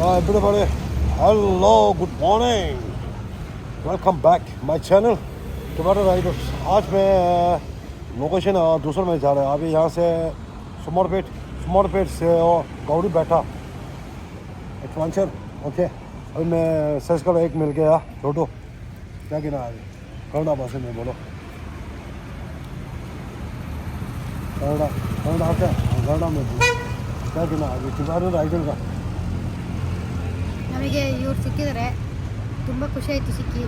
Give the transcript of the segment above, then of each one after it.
Everybody, hello, good morning. Welcome back my channel टमाटर Riders. आज मैं लोकेशन दूसरा में जा रहा है। अभी यहाँ से सुमरपेट से गौरी बैठा एडवेंचर। ओके, अभी मैं सर्च कर एक मिल गया छोटो क्या गिना अभी कन्नड़ा भाषा में बोलो। कन्नड़ा में बोलो क्या गिना अभी टमाटर राइडर का। ನಮಗೆ ಇವ್ರು ಸಿಕ್ಕಿದ್ದಾರೆ, ತುಂಬ ಖುಷಿ ಆಯಿತು ಸಿಕ್ಕಿ.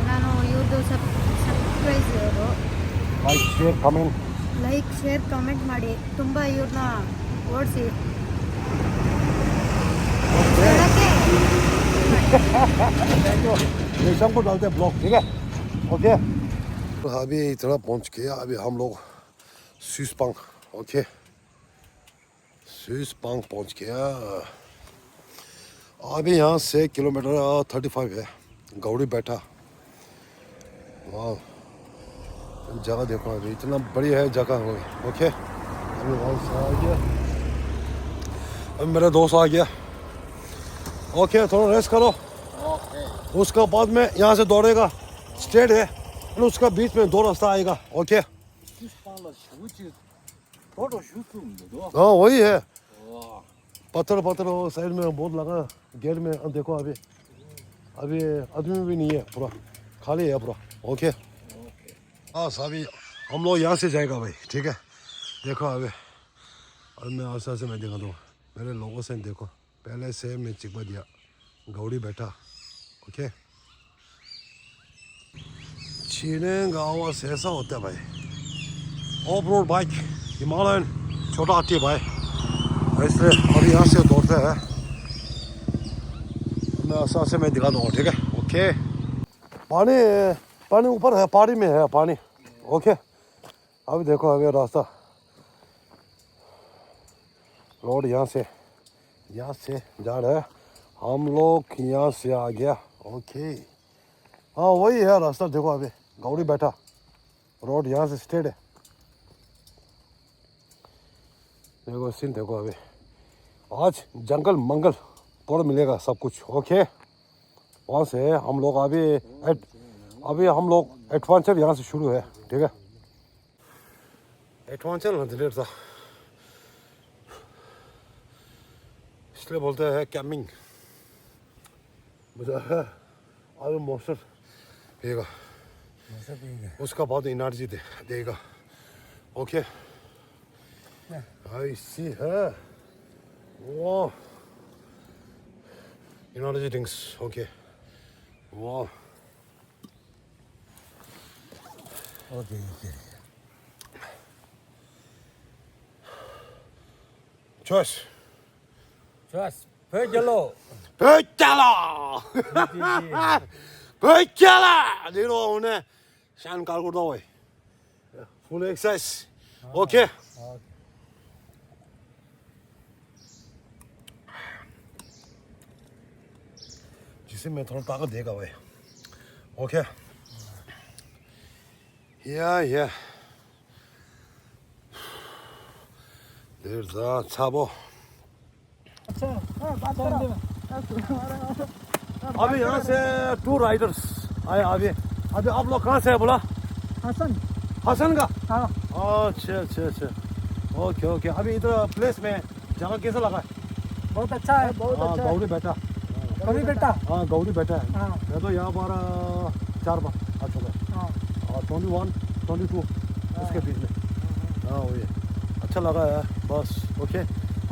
ನಾನು ಇವ್ರದ್ದು ಸರ್ಪ್ರೈಸ್ ಇವರು ಲೈಕ್ ಶೇರ್ ಕಮೆಂಟ್ ಮಾಡಿ ತುಂಬ ಇವ್ರನ್ನ ಓಡಿಸಿ को डालते हैं ब्लॉग, ठीक है। ओके, अभी इतना पहुंच गया। अभी हम लोग स्विसपांग, ओके स्विसपांग पहुंच गया। अभी यहाँ से किलोमीटर 35 है गौरी बैठा। वाह, जगह देखो अभी इतना बड़ी है जगह हो। ओके, अभी वहाँ से आ गया, अभी मेरा दोस्त आ गया। ओके, थोड़ा रेस्ट करो। उसका बाद में यहाँ से दौड़ेगा, स्ट्रेट है और उसका बीच में दो रास्ता आएगा। ओके, हाँ वही है, पत्थर साइड में बहुत लगा गेट में। देखो अभी आदमी भी नहीं है, पूरा खाली है पूरा। ओके, हाँ अभी हम लोग यहाँ से जाएगा भाई, ठीक है। देखो अभी मैं आस्ते से मैं दिखा दूँ मेरे लोगों से। देखो पहले से मैं चिपा दिया गौरी बैठा। ओके, चीने गाँव से ऐसा होता है भाई। ऑफ रोड बाइक हिमालयन छोटा आती है भाई, इसलिए अभी यहाँ से दौड़ते हैं। मैं आस्ते से मैं दिखा दूँगा, ठीक है। ओके, पानी ऊपर है, पहाड़ी में है पानी। ओके, अभी देखो अभी रास्ता रोड यहाँ से जा रहा है। हम लोग यहाँ से आ गया। ओके, हाँ वही है रास्ता। देखो अभी गौरी बैठा रोड यहाँ से स्ट्रेट है। देखो सीन देखो अभी आज जंगल मंगल पूरा मिलेगा सब कुछ। ओके, वहाँ से हम लोग अभी हम लोग एडवेंचर यहाँ से शुरू है, ठीक है। एडवेंचर लेट था इसलिए बोलते हैं कैम्पिंग। मजा है अभी मौसम पिएगा, उसका बहुत एनर्जी देगा। ओके, ऐसी है वो एनर्जी ड्रिंक्स। ओके, वाह okay choice Pejalo. 내려 오네 산 깔고 나와 풀 exercise. Okay, जिसमें थोड़ा ताकत देगा भाई। ओके, या देर सा छाबो। अभी यहाँ से 2 राइडर्स आए। अभी आप लोग कहाँ से है बोला? हसन का। हाँ, अच्छा ओके। अभी इधर प्लेस में जगह कैसा लगा है? बहुत अच्छा है, बहुत अच्छा है। गौरी बैठा हाँ गौरी बैठा है। हाँ। मैं तो यहाँ पर 4 बार आ चुका है। हाँ। 21 22 उसके बीच में। हाँ वही अच्छा लगा है बस। ओके,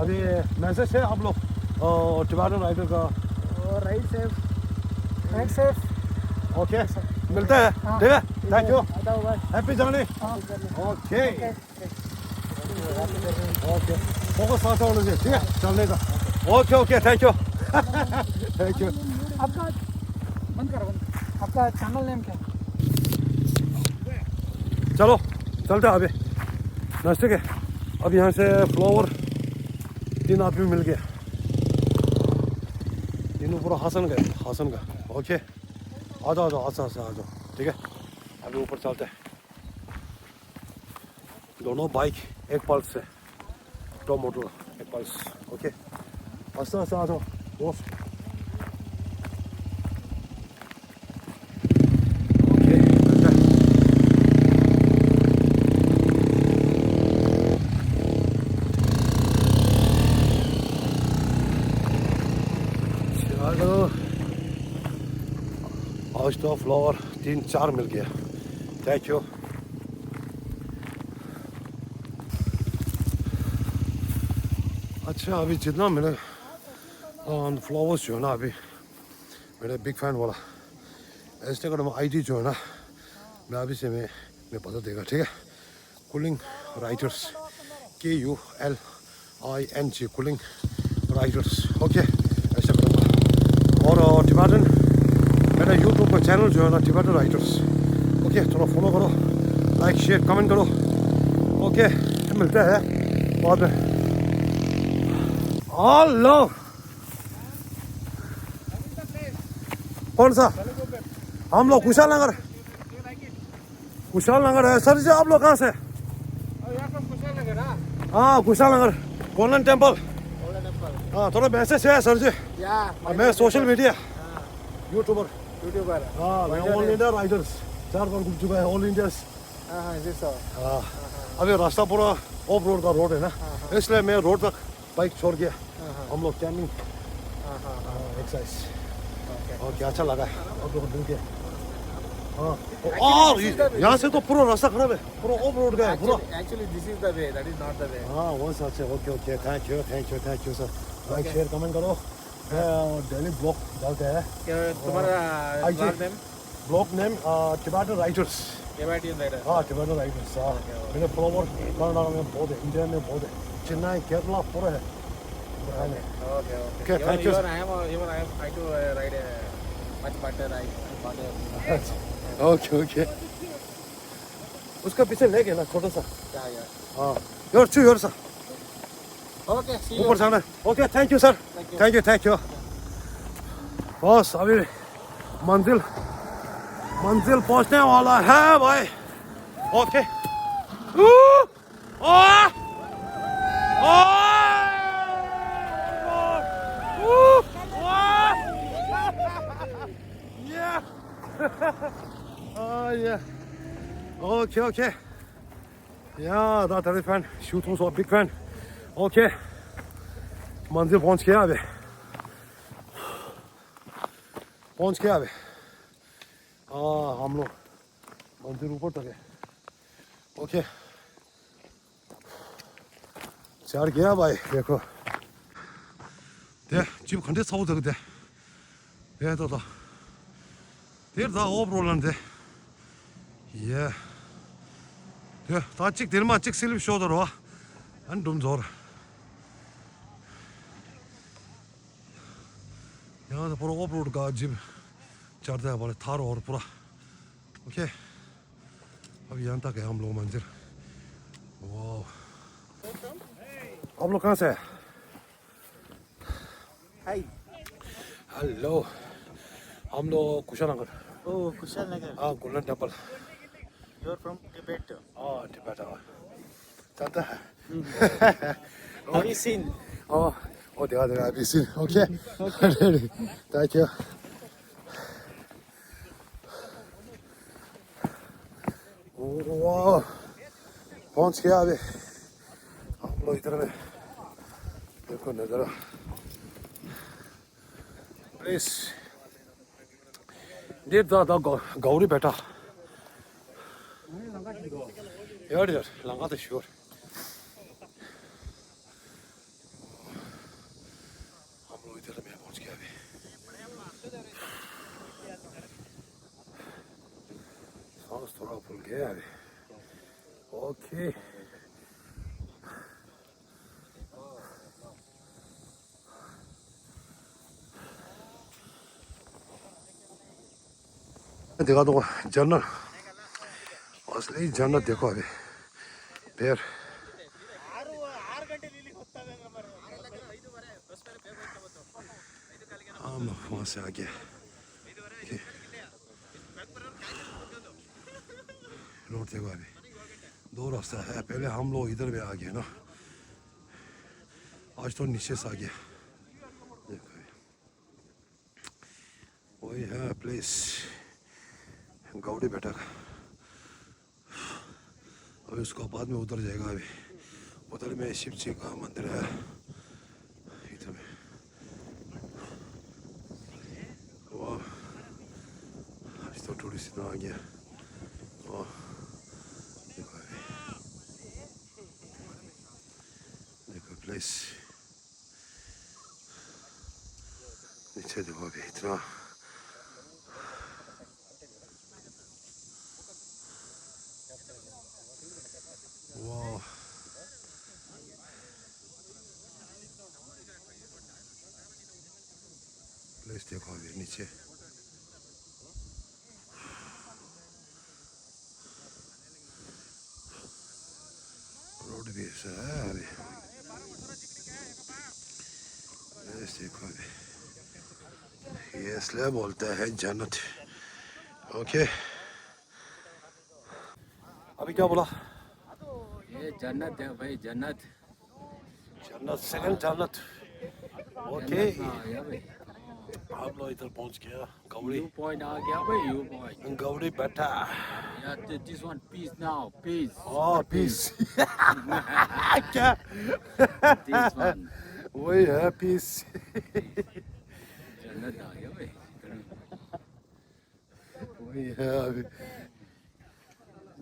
अभी मैसेज है आप लोग टमाटर राइडर का ride safe, ride safe. Okay, मिलते हैं, ठीक है। Thank you, happy journey. Okay focus साथ होना चाहिए, ठीक है चलने का। Okay thank you thank you. आपका बंद करो, आपका चैनल नेम क्या है? चलो चलते हैं अभी नाश्ते के। अब यहाँ से फ्लावर 3 आदमी मिल गया, तीनों पूरा हसन का। ओके, आ जाओ आ जाओ, ठीक है। अभी ऊपर चलते हैं। दोनों बाइक एक पल्स से, 2 मोटर एक पल्स। ओके, 왔어 오. 오케이 됐다. चलो आज तो फ्लावर 3-4 मिल गया थैंक यू अच्छा अभी जितना मैंने फ्लावर्स जो है ना अभी मेरे बिग फैन वाला इंस्टाग्राम आईडी जो है ना मैं अभी से मैं बता देगा ठीक है cooling writers KULING cooling writers okay ऐसा करूँगा और टिबेटन मेरा यूट्यूब का चैनल जो है ना टिबेटन राइटर्स ओके थोड़ा फॉलो करो लाइक शेयर कमेंट करो ओके मिलते हैं बाद में हेलो कौन सा हम लोग कुशाल नगर है सर जी आप लोग कहाँ से हाँ कुशाल नगर गोल्डन टेम्पल हाँ थोड़ा मैसेज है सर जी मैं सोशल मीडिया यूट्यूबर हाँ मैं ऑल इंडिया राइडर्स 4 बार घूम चुका है ऑल इंडिया हाँ अभी रास्ता पूरा ऑफ रोड का रोड है ना इसलिए मैं रोड तक बाइक छोड़ गया हम लोग कैम्पिंग एक्सरसाइज ओके अच्छा लगा आप लोग मिल के हाँ और यहाँ से तो पूरा रास्ता खराब है पूरा ऑफ रोड गया है पूरा Actually, this is the way. That is not the way. हाँ वो सच है okay thank you sir like share comment करो डेली ब्लॉग डालते हैं तुम्हारा blog name Tibetan writers Tibetan rider. हाँ टिबेटन राइटर्स हाँ मेरे फॉलोवर कर्नाटक में बहुत है इंडिया में बहुत है चेन्नई केरला पूरा है Okay. thank you. Even I am trying to ride much better. Okay उसका पीछे ले गया ना छोटा सा Yeah. हाँ योर सा Okay. See you. ऊपर जाना okay thank you sir thank you बस अभी मंजिल पहुंचने वाला है भाई okay Okay. Ja, dat is fan. Shoot ons op big fan. Okay. मंजिल पहुंच गया अभी हाँ हम लोग मंजिल ऊपर तक है ओके चढ़ गया भाई देखो 네 지금 근데 사오다 근데 얘도 다 오브롤란데 예 다 찍들만 찍 슬립 쇼더로 안좀 줘라 यहाँ से पूरा ऑफ रोड का जिम चढ़ते हैं बोले थार और पूरा ओके अब यहाँ तक है हम लोग मंजिल वाह आप लोग कहाँ से हैं Hi. हेलो हम लोग कुशानगर Oh, Kushalnagar. हाँ golden temple You are from Tibet. हाँ टिबेट जानता है Have you seen? हाँ ओ देखा अभी सी ओके थैंक यू वाह पहुंच गया अभी हम लोग इधर में देखो नज़ारा प्लीज देर दादा गौरी बेटा यार लंगा तो श्योर हम लोग इधर में पहुंच गया अभी सांस थोड़ा फूल गया अभी ओके देखा तो जन्नत असली जन्नत देखो अभी पैर हम वहाँ से आगे रोड देखो अभी 2 रास्ता है पहले हम लोग इधर में आ गए ना आज तो नीचे से आ गया वही है प्लेस गौड़ी बैठक। अभी उसको बाद में उधर जाएगा। अभी उधर में शिव जी का मंदिर है इधर में। वाह आज तो थोड़ी सी आ गया। वाह देखो अभी देखो प्लेस नीचे देखो अभी इतना वाह प्लेस देखो अभी नीचे रोड भी ऐसा है अभी। प्लेस देखो अभी ये इसलिए बोलते हैं जन्नत। ओके अभी क्या बोला? ये जन्नत है भाई, जन्नत। जन्नत सेकंड जन्नत। ओके या भाई, आप लोग इधर पहुंच गया गौड़ी। व्यू पॉइंट आ गया भाई, व्यू पॉइंट। गौड़ी बैठा। Yeah, this one peace now, peace. Oh peace क्या? This one. वही है पीस। जन्नत आ गया भाई। वही है अभी।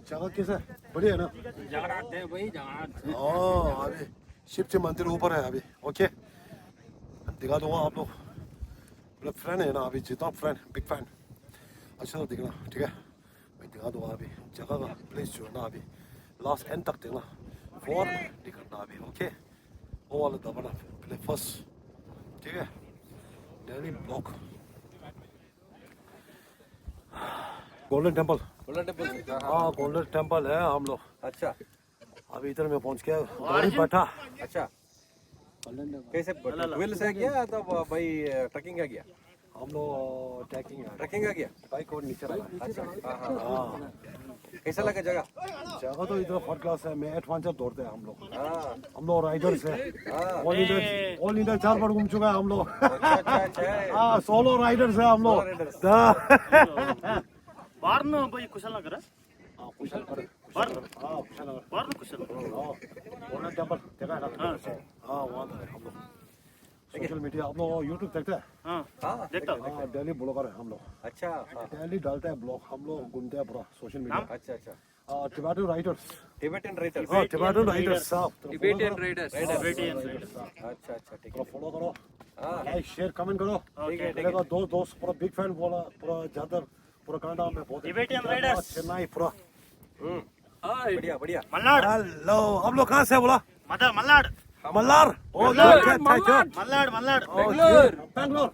जगह कैसा है? बढ़िया है ना? जगन्नाथ है भाई, जगन्नाथ। अभी शिव जी मंदिर ऊपर है अभी। ओके दिखा दूंगा आप लोग। मेरा फ्रेंड है ना अभी, जितना फ्रेंड बिग फैन। अच्छा दिखना ठीक है, मैं दिखा दूंगा अभी जगह का प्लेस जो है ना अभी लास्ट एंड तक देखना फोर दिखाना अभी। ओके वो वाला दबाना पहले फर्स्ट ठीक है। Delhi block golden temple. Golden temple से। हाँ गोल्डन टेम्पल है हम लोग। अच्छा अभी इधर में पहुंच गया गौड़ी बैठा। अच्छा, कैसे व्हील से गया तो भाई ट्रैकिंग का गया? हम लोग ट्रैकिंग है, ट्रैकिंग का गया। बाइक और नीचे रखा। अच्छा हाँ हाँ। हाँ कैसा लगा जगह? जगह तो इधर फर्स्ट क्लास है। मैं एडवेंचर दौड़ते हैं हम लोग। हाँ हम लोग राइडर्स है। हाँ। ऑल इंडिया 4 बार घूम चुका है हम लोग। अच्छा अच्छा। हाँ सोलो राइडर्स है हम लोग। ಬಾರ್ನ ಬೈ ಕುಶಲನಗರ कुशल नगर। ಬಾರ್ನ हाँ कुशल नगर। ಬಾರ್ನ ಕುಶಲನಗರ गोल्डन टेम्पल देखा है ना? हाँ वहाँ पर है हम लोग। सोशल मीडिया हम लोग यूट्यूब देखते हैं। हाँ हाँ देखता हूँ हाँ डेली ब्लॉगर है हम लोग। अच्छा हाँ। डेली डालते हैं ब्लॉग हम लोग, घूमते हैं पूरा सोशल मीडिया। अच्छा अच्छा। Tibetan Riders. Tibetan Riders. हाँ टिबेटन राइडर्स साहब। Tibetan Riders. टिबेटियन अच्छा अच्छा ठीक है। पूरा फॉलो करो, हाँ लाइक शेयर कमेंट करो। ठीक है ठीक मेरे का दोस्त पूरा बिग फैन बोला, पूरा ज्यादा पूरा कनाडा में बहुत Tibetan Raiders। चेन्नई पूरा। है। बढ़िया बढ़िया। ಮಲ್ನಾಡ್ हेलो आप लोग कहाँ से है बोला? ಮಲ್ನಾಡ್ मल्लार। मल्लार। Thank you. ಮಲ್ನಾಡ್ ಮಲ್ನಾಡ್ बेंगलोर। बेंगलोर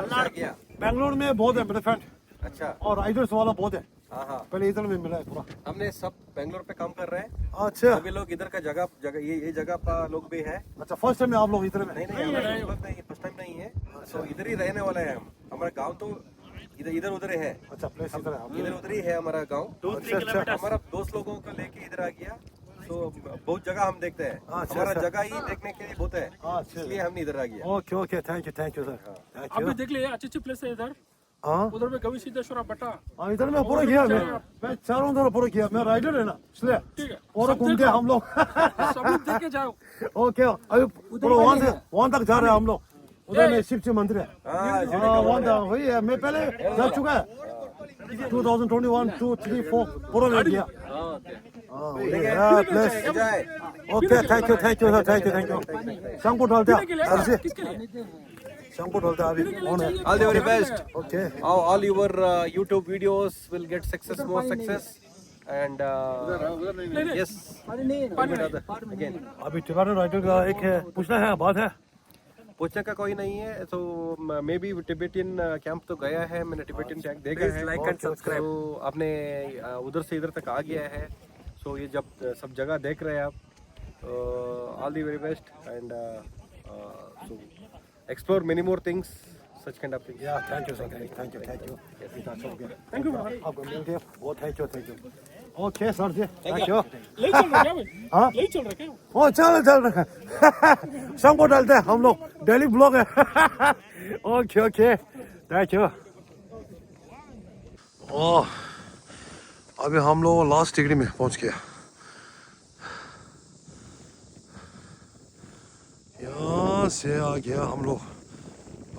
से गया। बेंगलोर में बहुत है मेरे फ्रेंड अच्छा और राइडर्स वाला बहुत है। हाँ हाँ। पहले इधर में मिला है पूरा। हमने सब बेंगलोर पे काम कर रहे हैं। अच्छा सभी लोग इधर का जगह जगह ये जगह का लोग भी है। अच्छा फर्स्ट टाइम आप लोग इधर में? नहीं नहीं हमारा लोग नहीं, फर्स्ट टाइम नहीं है। तो इधर ही रहने वाले हैं हम। हमारा गांव तो इधर इधर उधर ही है। अच्छा प्लेस इधर है। इधर उधर ही है हमारा गांव। 2-3 अच्छा, किलोमीटर हमारा दोस्त लोगों को लेके इधर आ गया। तो बहुत जगह हम देखते हैं। अच्छा, हमारा अच्छा। जगह ही देखने के लिए बहुत है, अच्छा इसलिए हमने इधर आ गया। Okay okay thank you sir thank आप यू। भी देख लिए अच्छी अच्छी प्लेस है इधर। हाँ उधर में गवी सिद्धेश्वर बटा। हाँ इधर में पूरा किया मैं चारों तरफ पूरा किया। मैं राइडर है ना इसलिए ठीक है पूरा घूमते हैं हम लोग। सब लोग देख के जाओ। ओके अभी पूरा वहाँ तक जा रहे हैं हम लोग। उधर में शिव जी मंदिर है। हाँ हाँ वहाँ तक वही है, मैं पहले जा चुका है 2021 2 3 4 पूरा ले गया। हाँ वही है प्लेस। जाए। Okay thank you sir thank you. शंकु डालते हैं ऐसे किसके लिए? शंकु डालते हैं अभी कौन है? All the very best. Okay All your YouTube videos will get more success. And yes, again. अभी टिबेटन राइडर का एक है पूछना है बात है। पूछने का कोई नहीं है। तो मे बी टिबेटियन कैंप तो गया है, मैंने टिबेटियन टैग देखा है। Like and subscribe. तो आपने उधर से इधर तक आ गया है। सो ये जब सब जगह देख रहे हैं आप, all the very best and so explore many more things, such kind of things. या thank you sir thank you thank you आपको मिल गया बहुत थैंक यू। ओके सर जी थैंक यू। ले चल रहे क्या भाई? हाँ ले चल रहे क्या? ओ चल रहा है। शंकु डालते हैं हम लोग डेली ब्लॉग है। Okay thank you. ओ अभी हम लोग लास्ट डिग्री में पहुंच गया। यहाँ से आ गया हम लोग।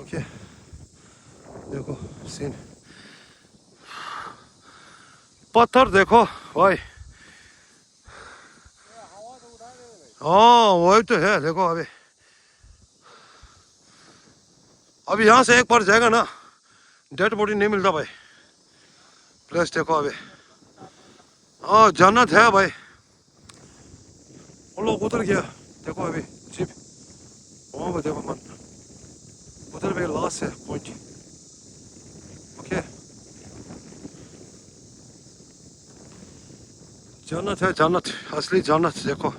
ओके देखो सीन, पत्थर देखो भाई। हाँ वही तो है, देखो अभी यहाँ से एक बार जाएगा ना, डेड बॉडी नहीं मिलता भाई। प्लेस देखो अभी, हाँ जन्नत है भाई। वो लोग उतर गया देखो अभी जीप, वहाँ पर देखो मन, उधर भी लास्ट है पॉइंट। ओके जन्नत है, जन्नत, असली जन्नत देखो।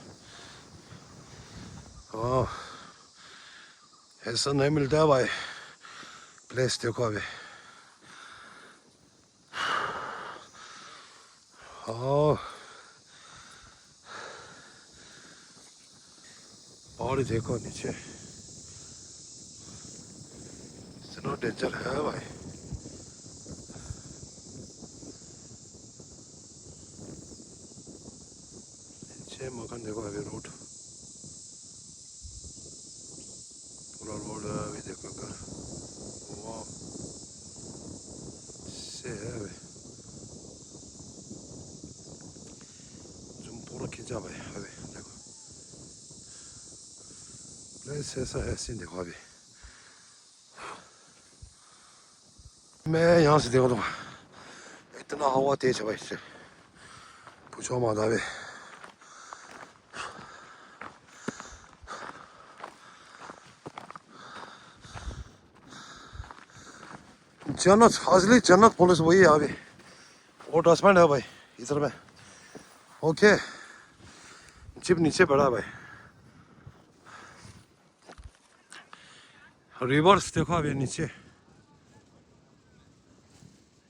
हाँ ऐसा नहीं मिलता है भाई। प्लेस देखो अभी, हाँ पहाड़ी देखो नीचे, इतना डेंजर है भाई। नीचे मकान देखो अभी, रोड पूरा रोड है अभी देखो कर, वाह से है अभी। तुम पूरा खींचा भाई अभी देखो, प्लेस ऐसा है सीन देखो अभी। मैं यहाँ से देखो तो इतना हवा तेज है भाई, से पूछो मत अभी। जन्नत, असली जन्नत पुलिस वही है अभी। वो डस्टबिन है भाई इधर में। ओके जीप नीचे पड़ा भाई। रिवर्स देखो अभी नीचे,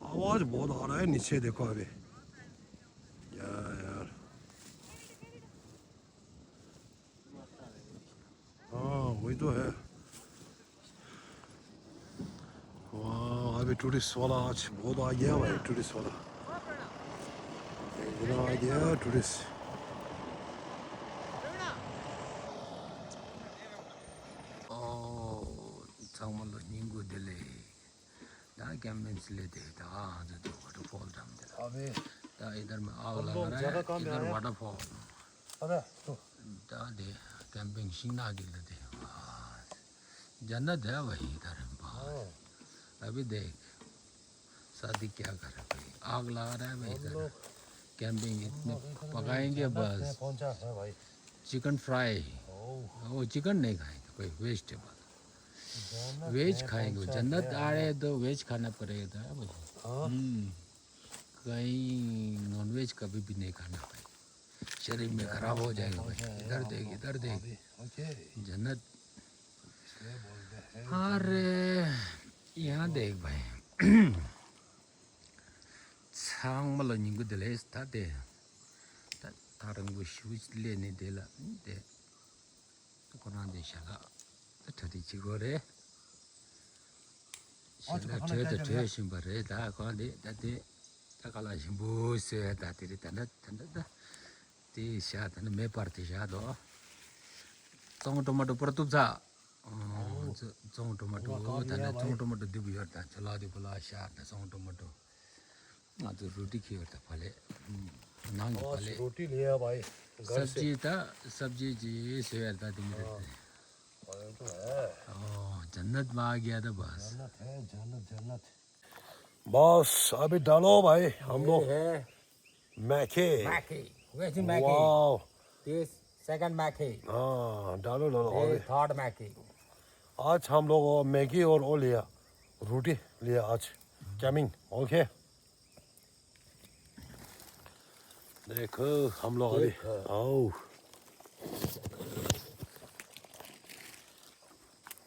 आवाज बहुत आ रहा है नीचे देखो अभी। यार हाँ वही तो है। वाह अभी टूरिस्ट वाला आज बहुत आ गया भाई, टूरिस्ट वाला इतना आ गया टूरिस्ट। 정말로 인구들이 다 कैंपेन्स लेते हैं दा जो वाटरफॉल जाते हैं अबे दा इधर में आग लगा रहा है, इधर वाटरफॉल अबे तो दा दे कैंपिंग शिंगना के लेते हैं। जन्नत है वही इधर बाहर। अभी देख शादी क्या कर रहे भाई, आग लगा रहा है भाई इधर, कैंपिंग इतने पकाएंगे बस। पहुंचा है भाई चिकन फ्राई, वो चिकन नहीं खाएंगे कोई, वेजिटेबल वेज खाएंगे। जन्नत आ रहे तो वेज खाना पड़ेगा भाई। कहीं नॉन वेज कभी भी नहीं खाना भाई, शरीर में खराब हो जाएगा भाई। इधर देख, इधर देख जन्नत। अरे यहाँ देख भाई सांग malo nyingu dele sta de tarang bu switch le ne de la de kona de shala thadi chi gore shala the the sim bare da ko de da de ta kala sim bu se da ti ta na da ti sha ta me parti sha do tong tomato par tu za tong tomato ta na tong tomato de bu yor ta chala de bula sha ta tong tomato आज रोटी खी होता पहले नांग पहले रोटी लिया भाई घर से। सब्जी था, सब्जी जी सेवर था दिन में। तो है जन्नत में आ गया था बस। जन्नत है, जन्नत जन्नत। बस अभी डालो भाई हम लोग मैके। वैसे वाओ दिस सेकंड मैके, हाँ डालो डालो अभी। थर्ड मैके। आज हम लोग मैगी और वो लिया, रोटी लिया आज कैमिंग। ओके देखो हम लोग अभी आओ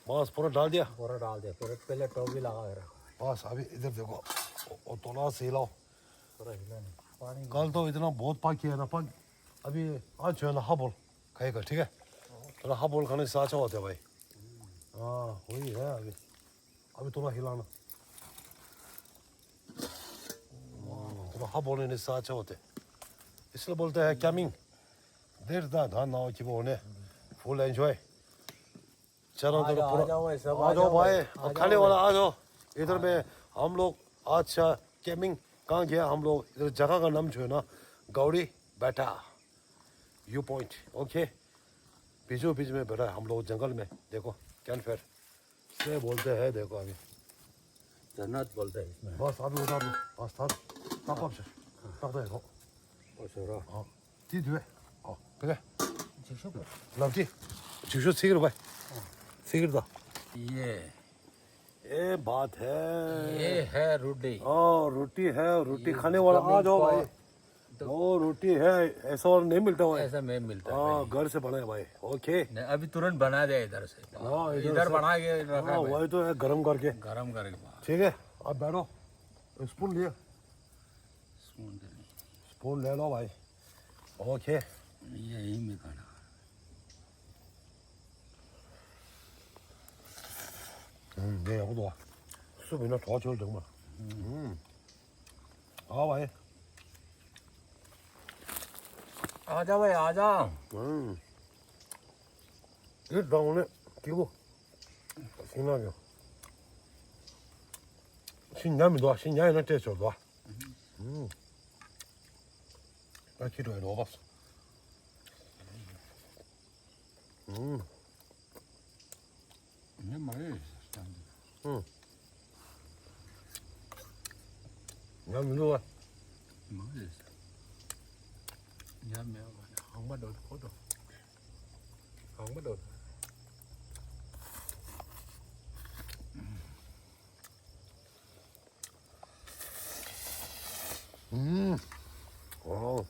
बस पूरा डाल दिया, पूरा डाल दे, पूरे पहले टॉप भी लगा रखा। बस अभी इधर देखो और थोड़ा सा हिलाओ। पूरा हिला नहीं पानी। कल तो इतना बहुत पाक किया ना पाक, अभी आज जो है ना हाफ बॉल खाएगा ठीक है। थोड़ा हाफ बॉल खाने से अच्छा होता है भाई। हाँ वही है अभी, अभी थोड़ा हिलाना। तो हाबोने ने साचा होते इसलिए बोलते हैं कैमिंग देर दा धान नाव की बोने फुल एंजॉय चलो तो पूरा आ जाओ भाई अब खाने वाला आ जाओ इधर में हम लोग आज कैमिंग कहाँ गया हम लोग इधर जगह का नाम जो है ना गौरी बैठा व्यू पॉइंट ओके बीचों बीच में बैठा है हम लोग जंगल में देखो कैन फेयर से बोलते हैं देखो अभी जन्नत बोलते हैं इसमें बस अभी उतार लो बस था तब से तब तो देखो 어, 뒤 뒤에. 그래. 남지. 주쇼 세기로 봐. 세기로다. ये बात है ये है रोटी रोटी है रोटी खाने वाला आ जाओ भाई वो रोटी है ऐसा और नहीं मिलता भाई ऐसा में मिलता है हाँ घर से बना है भाई ओके नहीं, अभी तुरंत बना दे इधर से हाँ, इधर बना के रखा है वही तो है गरम करके गरम करके ठीक है अब बैठो स्पून लिए स्पून ले लो भाई ओके यही में खाना 네, 여기도 와. 수비는 더 좋을 정말. 아, 와이. आजा भाई आजा 이거 오늘 끼고 신나게. 신냐미 너 신냐이는 때죠 너. 나 기도해 넣어봤어. ये मरे 냐미 넣어. मरे nhớ mẹ không bắt đầu cốt đâu không bắt đầu 어.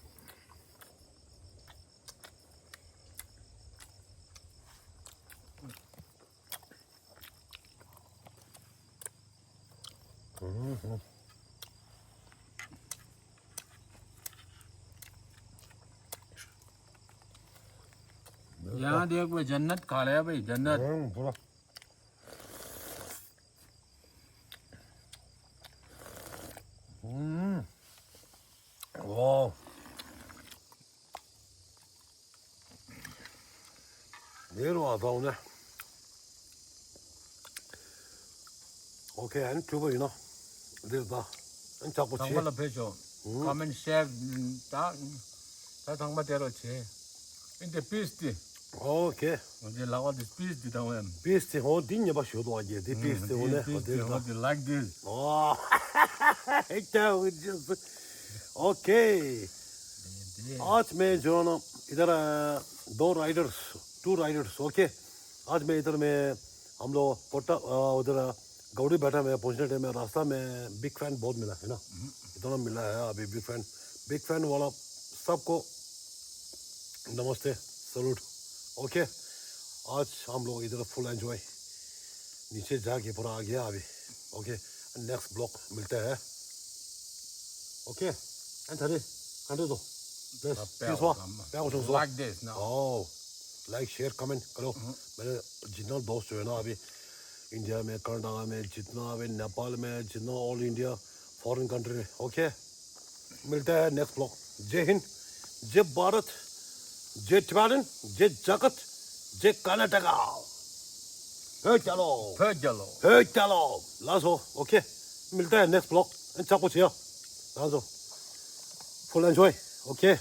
यहाँ देख भाई जन्नत खा लिया भाई जन्नत 뭐라. 와. 내려와서 오늘. 오케이, 한 튜브 이나. 내려다. 한 잡고 치. thằng là phê chỗ comment share ta ta thằng bắt đầu chế in the piece đi 오케이. They like all this piece đi đâu em 비스트 어디냐 봐 쇼도 와게. 디 비스트 오늘. they like this 와. एकदम okay आज मैं जो है ना इधर टू राइडर्स ओके आज मैं इधर में हम लोग पोटा उधर गौरी बैठा में पहुंचने टाइम में रास्ता में बिग फैन बहुत मिला है ना इतना मिला है अभी बिग फैन वाला सबको नमस्ते सलूट ओके आज हम लोग इधर फुल एंजॉय नीचे जाके पूरा आ गया अभी ओके नेक्स्ट ब्लॉक मिलता है okay and there continue this वा पैगो जो like this now oh like share comment करो मेरे जितना दोस्त जो है ना अभी इंडिया में कर्नाटका में जितना अभी नेपाल में जितना ऑल इंडिया फॉरेन कंट्री में ओके मिलता है नेक्स्ट ब्लॉक जय हिंद जय भारत जय तिब्बत जय जगत जय कर्नाटका चलो लासो ओके मिलता है नेक्स्ट ब्लॉग चाको छिया लासो फुल एंजॉय ओके